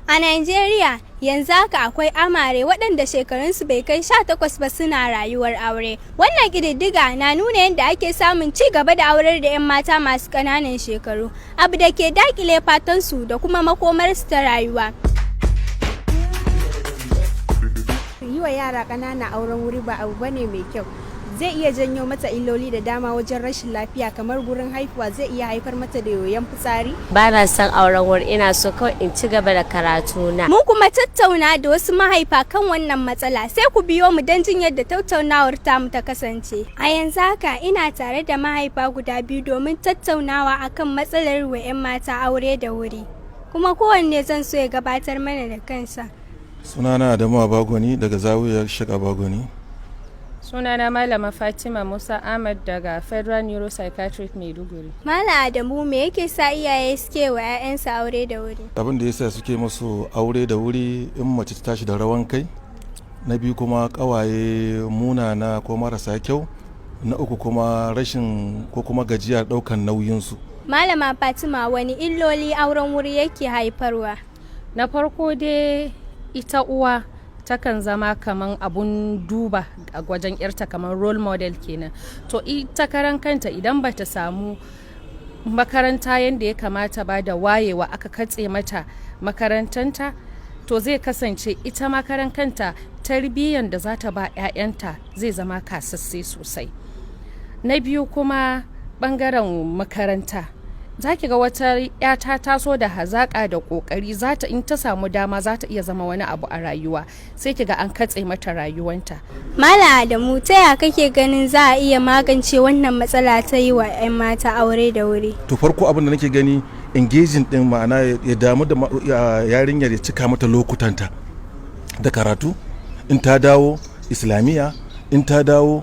A Najeriya yanzu haka akwai amare waɗanda shekarunsu bai kai 18 ba suna rayuwar aure. Wannan ƙididdiga na nuna yadda ake samun ci gaba da aurar da 'yan mata masu ƙananan shekaru, abu da ke daƙile fatansu da kuma makomarsu ta rayuwa. Yi wa yara ƙanana auren wuri ba abu bane mai kyau. Zai iya janyo mata illoli da dama wajen rashin lafiya, kamar gurin haihuwa zai iya haifar mata da yoyon fitsari. Ba na son auren wuri, ina so kawai in ci gaba da karatu na. Mun kuma tattauna da wasu mahaifa kan wannan matsala, sai ku biyo mu don jin yadda tattaunawar tamu ta kasance. A yanzu haka ina tare da mahaifa guda biyu domin tattaunawa akan matsalar wa 'yan mata aure da wuri. Kuma kowanne zan so ya gabatar mana da kansa. Sunana Adamu Abagoni daga Zawiyar Sheikh Abagoni. Sunana Malama Fatima Musa Ahmad daga Federal Neuropsychiatric Maiduguri. Malam Adamu, me yake sa iyaye suke wa 'ya'yansu aure da wuri? Abin da yasa suke musu aure da wuri, in mace ta tashi da rawan kai, na biyu kuma kawaye munana ko marasa kyau, na uku kuma rashin ko kuma gajiyar daukan nauyinsu. Malama Fatima, wani illoli auren wuri yake haifarwa? Na farko dai ita uwa takan zama kaman abun duba a wajen yarta, kaman role model kenan. To ita karan kanta idan bata samu makaranta yadda ya kamata ba da wayewa, aka katse mata makarantanta, to zai kasance ita makaran kanta tarbiyyar da za ta ba 'ya'yanta zai zama kasasse sosai. Na biyu kuma bangaren makaranta, za ki ga wata ya ta taso da hazaƙa da ƙoƙari, zata in ta samu dama za ta iya zama wani abu a rayuwa, sai ki ga an katse mata rayuwanta. Malam Adamu, ta ya kake ganin za a iya magance wannan matsala ta yi wa 'yan mata aure da wuri? To farko abin da nake gani, engaging din, ma'ana ya damu da yarinyar, ya cika mata lokutanta da karatu. In ta dawo islamiyya, in ta dawo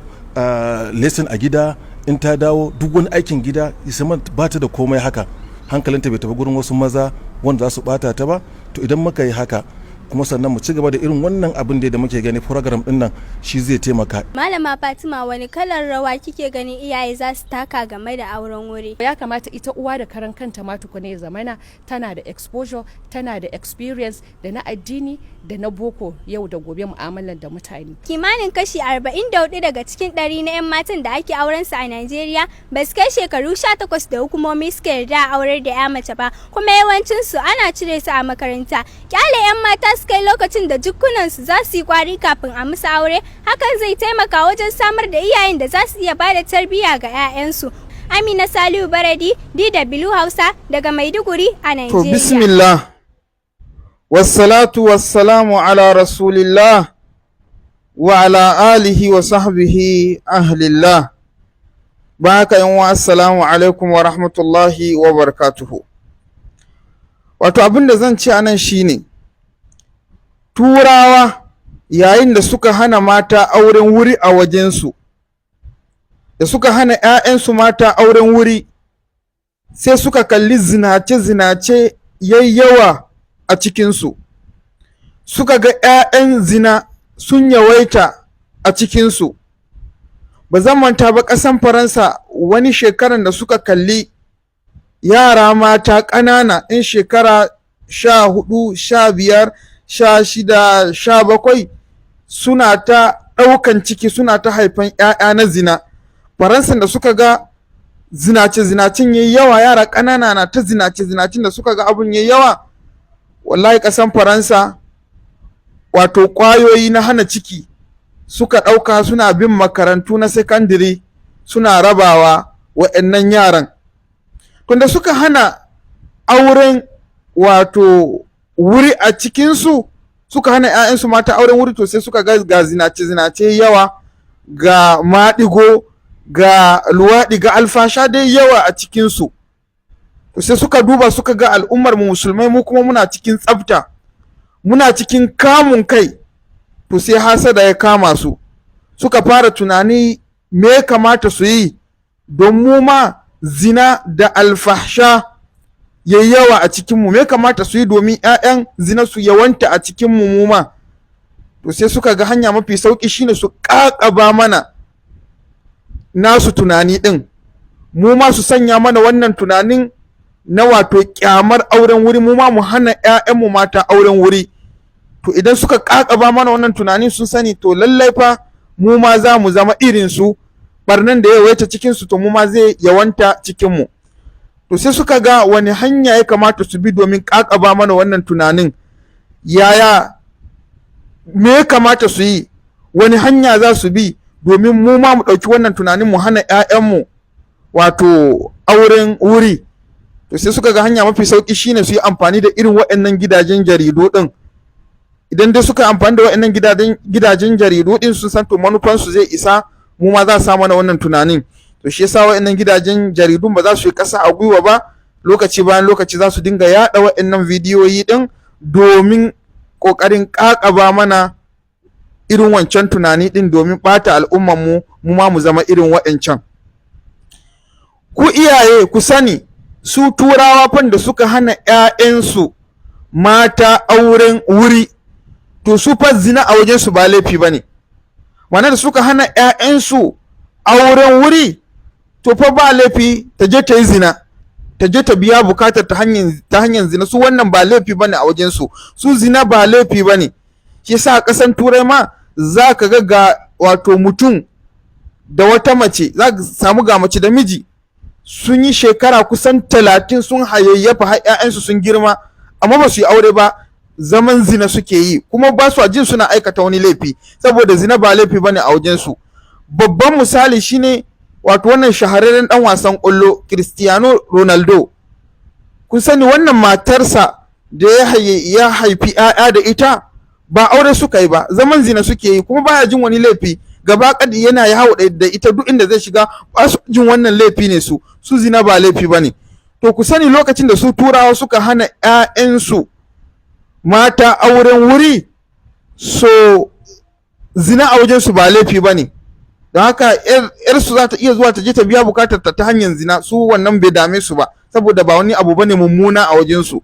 lesson a gida, in ta dawo duk wani aikin gida, isa ba ta da komai haka, hankalinta bai tafi gurin wasu maza wanda za su bata ta ba. To idan muka yi haka, kuma sannan mu ci gaba da irin wannan abin da muke gani program din nan, shi zai taimaka. Malama Fatima, wani kalar rawa kike ganin iyaye za su taka game da auren wuri? Ya kamata ita uwa da karan kanta ma tukuna ya zamana tana da exposure, tana da experience da na addini da na boko yau da gobe mu'amalar da mutane. Kimanin kashi 44 daga cikin 100 na 'yan matan da ake auren su a Najeriya ba su kai shekaru 18 da hukumomi suka yarda a aurar da 'ya mace ba, kuma yawancin su ana cire su a makaranta. Kyale 'yan mata su kai lokacin da jikunansu za su yi kwari kafin a musu aure, hakan zai taimaka wajen samar da iyayen da za su iya bada tarbiyya ga 'ya'yansu. Amina Salihu Baradi, DW Hausa daga Maiduguri a Najeriya. To bismillah, wassalatu wassalamu ala rasulillah wa ala alihi wa sahbihi ahlillah. Ba haka yan wa, assalamu alaikum wa rahmatullahi wa barakatuhu. Wato abin da zan ce anan shine, Turawa yayin da suka hana mata auren wuri a wajensu, da suka hana 'ya'yansu mata auren wuri, sai suka kalli zinace-zinace yayyawa a cikinsu, suka ga 'ya'yan zina sun yawaita a cikinsu. Ba zan manta ba, ƙasan Faransa wani shekaran da suka kalli yara mata ƙanana in shekara 14, 15, 16, 17 suna ta ɗaukan ciki, suna ta haifan 'ya'ya na zina. Faransan da suka ga zinace-zinacin yayi yawa, yara ƙanana na ta zinace-zinacin da suka ga abun yayi yawa, wallahi ƙasan Faransa wato ƙwayoyi na hana ciki suka ɗauka, suna bin makarantu na sakandire suna rabawa wa'annan yaran. Tunda suka hana auren wato wuri a cikinsu, suka hana 'ya'yansu mata auren wuri, to sai suka ga zinace-zinace yawa, ga maɗigo, ga luwaɗi, ga alfasha dai yawa a cikinsu. To sai suka duba suka ga al'ummar mu musulmai mu kuma muna cikin tsafta, muna cikin kamun kai. To sai hasada ya kama su, suka fara tunani me ya kamata su yi don mu ma zina da alfasha yayi yawa a cikinmu, me kamata su yi domin 'ya'yan zina su yawanta a cikinmu mu ma. To sai suka ga hanya mafi sauƙi shine su ƙaƙaba mana nasu tunani ɗin, mu ma su sanya mana wannan tunanin na wato kyamar auren wuri, mu ma mu hana 'ya'yanmu mata auren wuri. To idan suka kakaba mana wannan tunani sun sani to lallai fa mu ma za mu zama irin su, barnan da ya yawaita cikin su to mu ma zai yawanta cikin mu. To sai suka ga wani hanya ya kamata su bi domin kakaba mana wannan tunanin, yaya me ya kamata su yi, wani hanya za su bi domin mu ma mu ɗauki wannan tunanin mu hana 'ya'yanmu wato auren wuri. To sai suka ga hanya mafi sauki shine su yi amfani da irin waɗannan gidajen jaridu ɗin. Idan dai suka amfani da waɗannan gidajen jaridu ɗin sun san to manufansu zai isa, mu ma za su samu wannan tunanin. To shi yasa waɗannan gidajen jaridun ba za su yi ƙasa a gwiwa ba, lokaci bayan lokaci za su dinga yaɗa waɗannan bidiyoyi ɗin domin ƙoƙarin ƙaƙaba mana irin wancan tunani ɗin domin ɓata al'ummanmu, mu ma mu zama irin waɗancan. Ku iyaye ku sani, su turawa fan da suka hana 'ya'yansu mata auren wuri, to su fa zina a wajensu ba laifi ba ne. Mana da suka hana 'ya'yansu auren wuri, to fa ba laifi ta je ta yi zina, ta je ta biya bukatar ta hanyar zina. Su wannan ba laifi ba ne a wajensu, su zina ba laifi ba ne. Shi yasa a ƙasan turai ma za ka ga wato mutum da wata mace, za ka samu ga mace da miji sun yi shekara kusan 30 sun hayayyafa har 'ya'yansu sun girma, amma ba su yi aure ba, zaman zina suke yi, kuma ba su jin suna aikata wani laifi, saboda zina ba laifi bane a wajensu. Babban misali shine wato wannan shahararren dan wasan ƙwallo Cristiano Ronaldo. Kun sani wannan matarsa da ya haifi 'ya'ya da ita ba aure suka yi ba, zaman zina suke yi, kuma baya jin wani laifi, gaba kadi yana yawo da ita duk inda zai shiga, ba su jin wannan laifi ne, su zina ba laifi bane. To ku sani lokacin da su turawa suka hana 'ya'yansu mata auren wuri, so zina a wajensu ba laifi ba ne. Don haka yarsu za ta iya zuwa ta je ta biya bukatar ta hanyar zina, su wannan bai dame su ba, saboda ba wani abu bane mummuna a wajensu.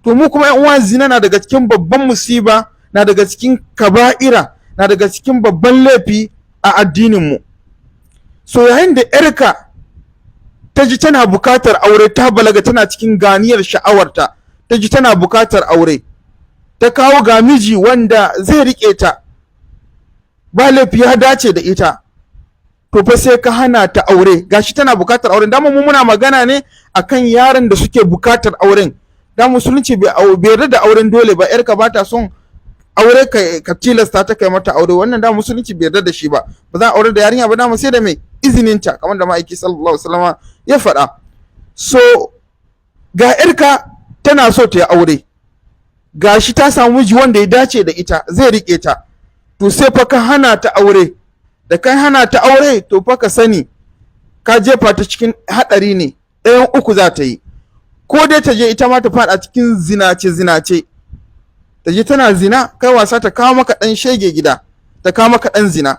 To mu kuma 'yan uwa, zina na daga cikin babban musiba, na daga cikin kaba'ira, na daga cikin babban laifi a addininmu. So yayin da yarka ta ji tana bukatar aure, ta balaga, tana cikin ganiyar sha'awarta, ta ji tana bukatar aure, ta kawo ga miji wanda zai rike ta, ba laifi, ya dace da ita, to fa sai ka hana ta aure. Gashi tana bukatar auren, dama mu muna magana ne akan yaran da suke bukatar auren. Da musulunci bai yarda da auren dole ba, yarka ba ta son aure ka tilasta ta kai mata aure, wannan da musulunci bai yarda da shi ba. Ba za a aure da yarinya ba, dama sai da mai izininta, kamar da ma'aiki sallallahu alaihi wasallam ya faɗa. So ga yarka tana so ta yi aure, gashi ta samu miji wanda ya dace da ita, zai rike ta, to sai fa ka hana ta aure. Da kai hana ta aure, to fa ka sani ka jefa ta cikin hadari ne, ɗayan uku za ta yi. Ko dai ta je ita ma ta faɗa cikin zinace, ta je tana zina, kai wasa ta kawo maka ɗan shege gida, ta kawo maka ɗan zina.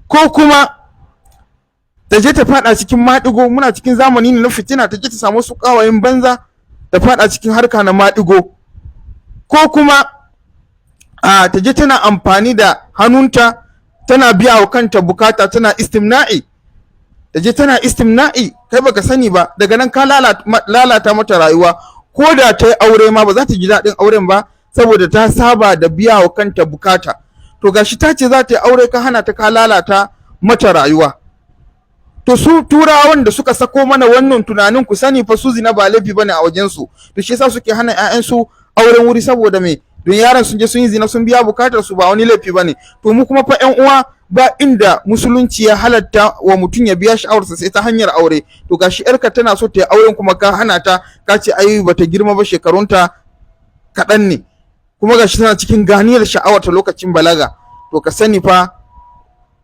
Ko kuma ta je ta faɗa cikin maɗigo, muna cikin zamani ne na fitina, ta je ta samu su ƙawayen banza, ta faɗa cikin harka na maɗigo. Ko kuma ta je tana amfani da hannunta, tana biya wa kanta bukata, tana istimna'i, ta je tana istimna'i, kai baka sani ba, daga nan ka lalata mata rayuwa. Ko da ta yi aure ma ba za ta ji daɗin auren ba, saboda ta saba da biya wa kanta bukata. To gashi ta ce za ta yi aure, ka hana ta, ka lalata mata rayuwa. To su turawan da suka sako mana wannan tunanin, ku sani fa su zina ba laifi bane a wajensu. To shi yasa suke hana 'ya'yansu auren wuri, saboda me? Don yaran sun je sun yi zina, sun biya bukatar su, ba wani laifi bane. To mu kuma fa 'yan uwa, ba inda musulunci ya halatta wa mutum ya biya sha'awarsa sai ta hanyar aure. To gashi yarka tana so ta yi auren, kuma ka hana ta, ka ce ai bata girma ba, shekarunta kaɗan ne, kuma gashi tana cikin ganiyar sha'awarta lokacin balaga. To ka sani fa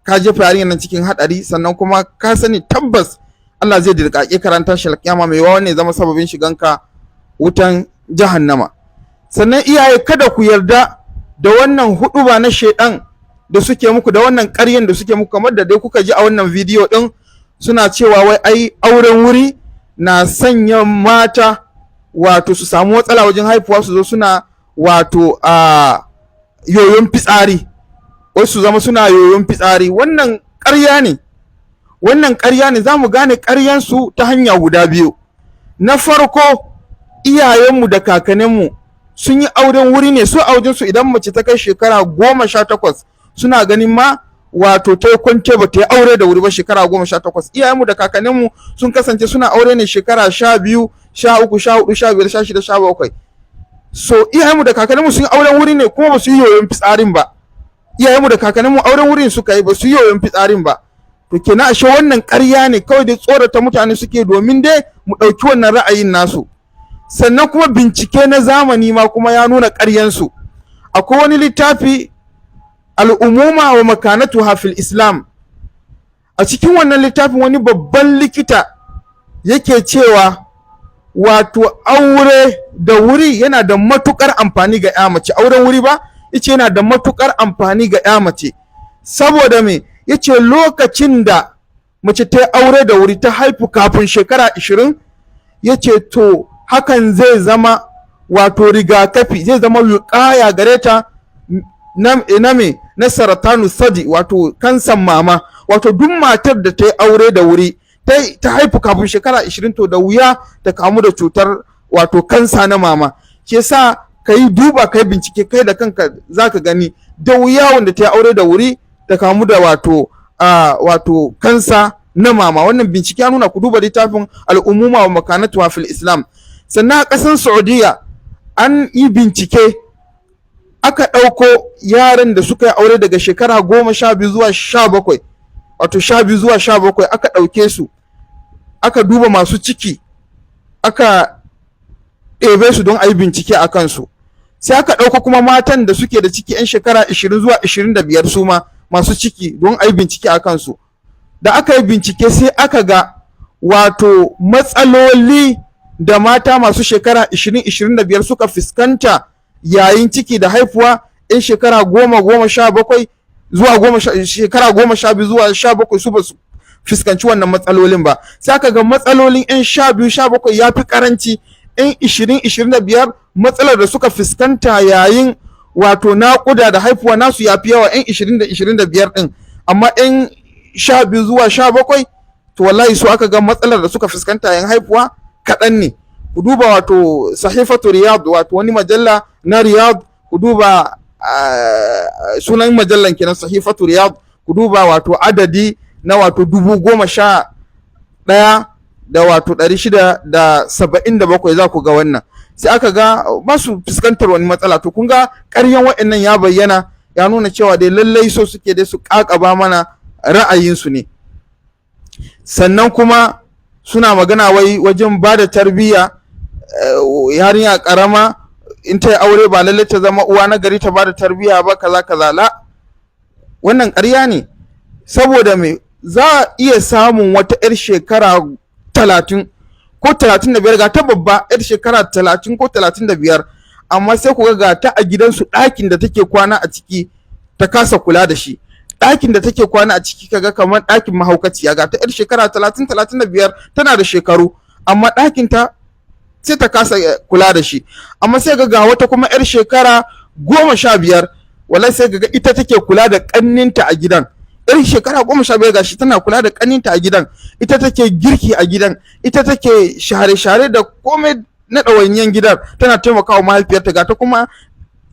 ka jefa yarinyar nan cikin haɗari, sannan kuma ka sani tabbas Allah zai dirƙaƙe karanta shi alƙiyama, mai wawan ne zama sababin shiganka wutan jahannama. Sannan iyaye, kada ku yarda da wannan huɗuba na shaidan da suke muku, da wannan ƙaryen da suke muku, kamar da dai kuka ji a wannan bidiyo ɗin, suna cewa wai ai auren wuri na sanya mata wato su samu matsala wajen haifuwa, su zo suna wato yoyon fitsari, wai su zama suna yoyon fitsari. Wannan ƙarya ne, wannan ƙarya ne. Za mu gane ƙaryansu ta hanya guda biyu. na farko iyayenmu da kakanninmu sun yi auren wuri ne, su a wajensu idan mace ta kai shekara 18 suna ganin ma wato ta kwance ba ta yi aure da wuri ba. shekara 18 iyayenmu da kakanninmu sun kasance suna aure ne shekara 12 13 14 15 16 17. So iyayenmu da kakanninmu sun yi auren wuri ne kuma ba su yi yoyon fitsarin ba. Iyayenmu da kakanninmu auren wurin suka yi, ba su yi yoyon fitsarin ba. To kenan ashe wannan ƙarya ne kawai, dai tsorata mutane suke domin dai mu ɗauki wannan ra'ayin nasu. Sannan kuma bincike na zamani ma kuma ya nuna ƙaryansu. Akwai wani littafi al'umuma wa makanatuha fil islam, a cikin wannan littafin wani babban likita yake cewa wato aure da wuri yana da matukar amfani ga ya mace. Auren wuri ba yace yana da matukar amfani ga ya mace, saboda me yace lokacin da mace ta aure da wuri ta haifu kafin shekara 20 yace to hakan zai zama wato rigakafi, zai zama wiqaya gare ta na saratanu sadi, wato kansan mama. Wato duk matar da ta yi aure da wuri ta haifu kafin shekara 20 to da wuya ta kamu da cutar wato kansa na mama. Shi yasa ka yi duba, ka yi bincike kai da kanka zaka gani da wuya wanda ta yi aure da wuri ta kamu da wato kansa na mama. Wannan bincike ya nuna, ku duba littafin al'umuma wa makanatuha fil islam. Sannan a ƙasar Saudiya an yi bincike, aka ɗauko yaran da suka yi aure daga shekara 12 zuwa 17, wato 12 zuwa 17 aka ɗauke su, aka duba masu ciki, aka ɗebe su don a yi bincike a kansu. Sai aka ɗauko kuma matan da suke da ciki 'yan shekara 20 zuwa 25 su ma masu ciki don a yi bincike a kansu. Da aka yi bincike sai aka ga wato matsaloli da mata masu shekara 20-25 suka fuskanta yayin ciki da haifuwa 'yan shekara 10-17 zuwa shekara 12 zuwa 17 su ba su fuskanci wannan matsalolin ba. Sai aka ga matsalolin 'yan 12-17 ya fi karanci, 'yan 20-25 matsalar da suka fuskanta yayin wato naƙuda da haifuwa nasu ya fi yawa 'yan 20-25 ɗin, amma 'yan 12 zuwa 17 to wallahi su aka ga matsalar da suka fuskanta yayin haifuwa kaɗan ne. Ku duba wato sahifatu Riyadh, wato wani majalla na Riyadh, ku duba sunan majallan kenan sahifatu Riyadh, ku duba wato adadi na wato 11,000 da wato 677 za ku ga wannan. Sai aka ga ba su fuskantar wani matsala. To kun ga ƙaryan waɗannan ya bayyana, ya nuna cewa dai lallai so suke dai su ƙaƙaba mana ra'ayinsu ne. Sannan kuma suna magana wai wajen ba da tarbiyya, yarinya ƙarama in ta yi aure ba lallai ta zama uwa na gari ta ba da tarbiyya ba, kaza kaza. La, wannan ƙarya ne. Saboda me za a iya samun wata 'yar shekara 30 ko 35 ga ta babba 'yar shekara 30 ko 35, amma sai ku ga ta a gidansu ɗakin da take kwana a ciki ta kasa kula da shi. Ɗakin da take kwana a ciki kaga kamar ɗakin mahaukaciya, ga ta 'yar shekara 30-35 tana da shekaru, amma ɗakin ta sai ta kasa kula da shi. Amma sai ga wata kuma 'yar shekara 15, wallahi sai ga ita take kula da ƙanninta a gidan. 'Yar shekara 15 gashi tana kula da ƙanninta a gidan, ita take girki a gidan, ita take share-share da komai na ɗawainiyan gidan, tana taimakawa mahaifiyarta. Ga ta kuma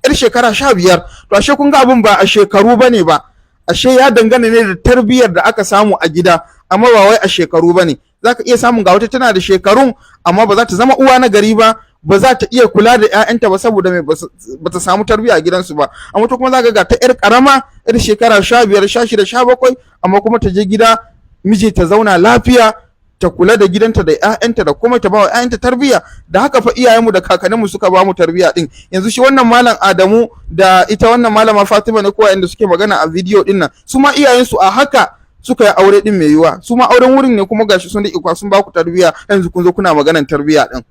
'yar shekara 15. To ashe kun ga abin ba a shekaru bane ba, ashe ya dangana ne da tarbiyyar da aka samu a gida, amma ba wai a shekaru bane. Zaka iya samun ga wata tana da shekarun amma ba za ta zama uwa na gari ba, ba za ta iya kula da 'ya'yanta ba saboda mai ba ta samu tarbiyya a gidansu ba. Amma to kuma zaka ga ta 'yar karama 'yar shekara 15 16 17, amma kuma ta je gida miji ta zauna lafiya, ta kula da gidanta da 'ya'yanta da kuma ta ba wa 'ya'yanta tarbiyya. Da haka fa iyayenmu da kakanninmu suka ba mu tarbiyya din. Yanzu shi wannan malam Adamu da ita wannan malama Fatima ne kowa inda suke magana a bidiyo din nan, su ma iyayensu a haka suka yi aure din mai yiwa, su ma auren wurin ne kuma gashi sun da ikwa sun ba ku tarbiyya, yanzu kun zo kuna maganan tarbiyya din.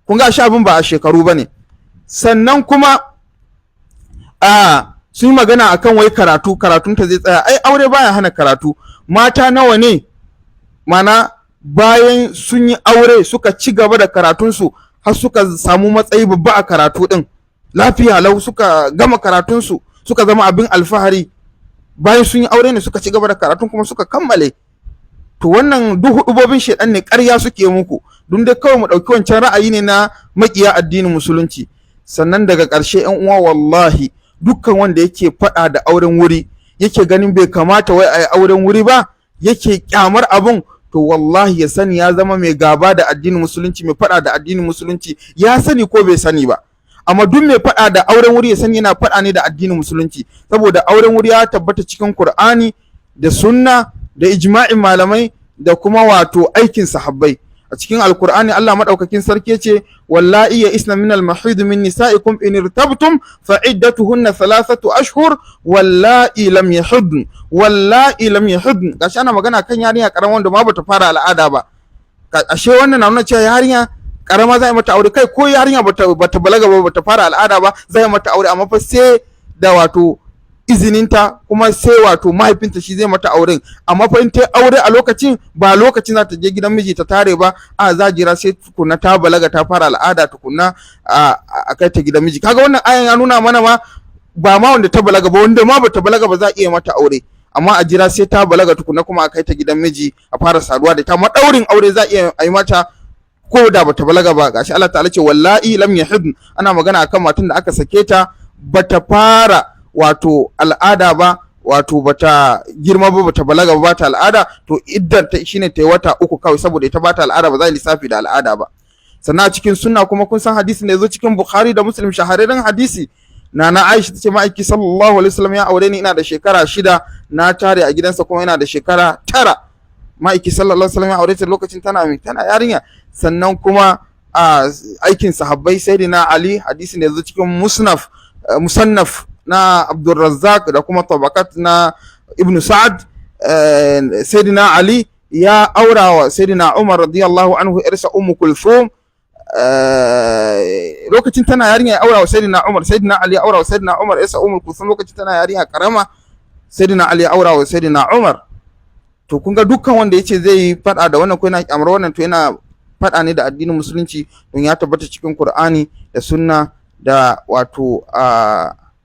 Kun ga shi abin ba a shekaru bane. Sannan kuma sun yi magana akan wai karatun ta zai tsaya. Ai aure baya hana karatu. Mata nawa ne mana bayan sun yi aure suka ci gaba da karatunsu har suka samu matsayi babba a karatu din, lafiya lau suka gama karatunsu suka zama abin alfahari. Bayan sun yi aure ne suka ci gaba da karatun kuma suka kammale. to wannan duk hudubobin shedan ne, ƙarya suke muku, don dai kawai mu ɗauki wancan ra'ayi ne na makiya addinin musulunci. Sannan daga ƙarshe yan uwa, wallahi dukkan wanda yake faɗa da auren wuri, yake ganin bai kamata wai a yi auren wuri ba, yake kyamar abun, to wallahi ya sani ya zama mai gaba da addinin musulunci, mai faɗa da addinin musulunci, ya sani ko bai sani ba. Amma duk mai faɗa da auren wuri ya sani yana faɗa ne da addinin musulunci, saboda auren wuri ya tabbata cikin Qur'ani da sunna da ijma'in malamai da kuma wato aikin sahabbai. A cikin alkur'ani Allah madaukakin sarki ce, wallahi ya isna min al-mahid min nisa'ikum in irtabtum fa iddatuhunna thalathatu ashhur wallahi lam yahudn, wallahi lam yahudn. Gashi ana magana kan yarinya karama wanda ma bata fara al'ada ba. Ashe wannan na nuna cewa yarinya karama za a mata aure, kai ko yarinya bata balaga ba, bata fara al'ada ba, za a mata aure, amma fa sai da wato izininta, kuma sai wato mahaifinta shi zai mata auren. Amma fa in ta aure a lokacin, ba lokacin za ta je gidan miji ta tare ba, a za jira sai tukunna ta balaga ta fara al'ada tukunna a kai ta gidan miji. Kaga wannan ayan ya nuna mana ma ba ma wanda ta balaga ba, wanda ma bata balaga ba za a iya mata aure, amma a jira sai ta balaga tukunna kuma a kai ta gidan miji a fara saduwa da ta. Madaurin aure za a iya yi mata ko da bata balaga ba. Gashi Allah ta'ala ce wallahi lam yahid, ana magana akan matan da aka sake ta bata fara wato al'ada ba, wato bata girma ba, bata balaga ba, bata al'ada, to iddar ta shine ta yi wata 3 kawai, saboda ita bata al'ada ba za a lissafi da al'ada ba. Sannan a cikin sunna kuma kun san hadisin da yazo cikin Bukhari da Muslim, shahararren hadisi, Nana Aisha tace ma'aiki sallallahu alaihi wasallam ya aure ni ina da shekara 6, na tare a gidansa kuma ina da shekara 9. Ma'aiki sallallahu alaihi wasallam ya aure ta lokacin tana yarinya. Sannan kuma a aikin sahabbai, sayyidina Ali, hadisin da yazo cikin musannaf na Abdurrazzaq da kuma tabakat na Ibn Sa'ad, sayyidina Ali ya aura wa sayyidina Umar radiyallahu anhu irsa Ummu Kulthum, lokacin tana yarinya ya aura wa sayyidina Umar. Sayyidina Ali ya aura wa sayyidina Umar irsa Ummu Kulthum lokacin tana yarinya karama, sayyidina Ali ya aura wa sayyidina Umar. To kun ga dukkan wanda yace zai fada da wannan ko yana kyamar wannan, to yana fada ne da addinin musulunci, don ya tabbata cikin Qur'ani da sunna da wato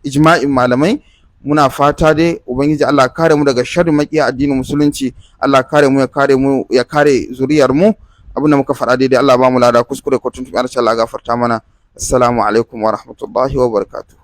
ijma'in malamai. Muna fata dai ubangiji Allah kare mu daga sharrin makiya addinin musulunci, Allah kare mu ya kare zuriyar mu. Abinda muka faɗa daidai Allah ba mu lada, kuskure ko tuntuɓe Allah gafarta mana. Assalamu alaikum wa rahmatullahi wa barakatuh.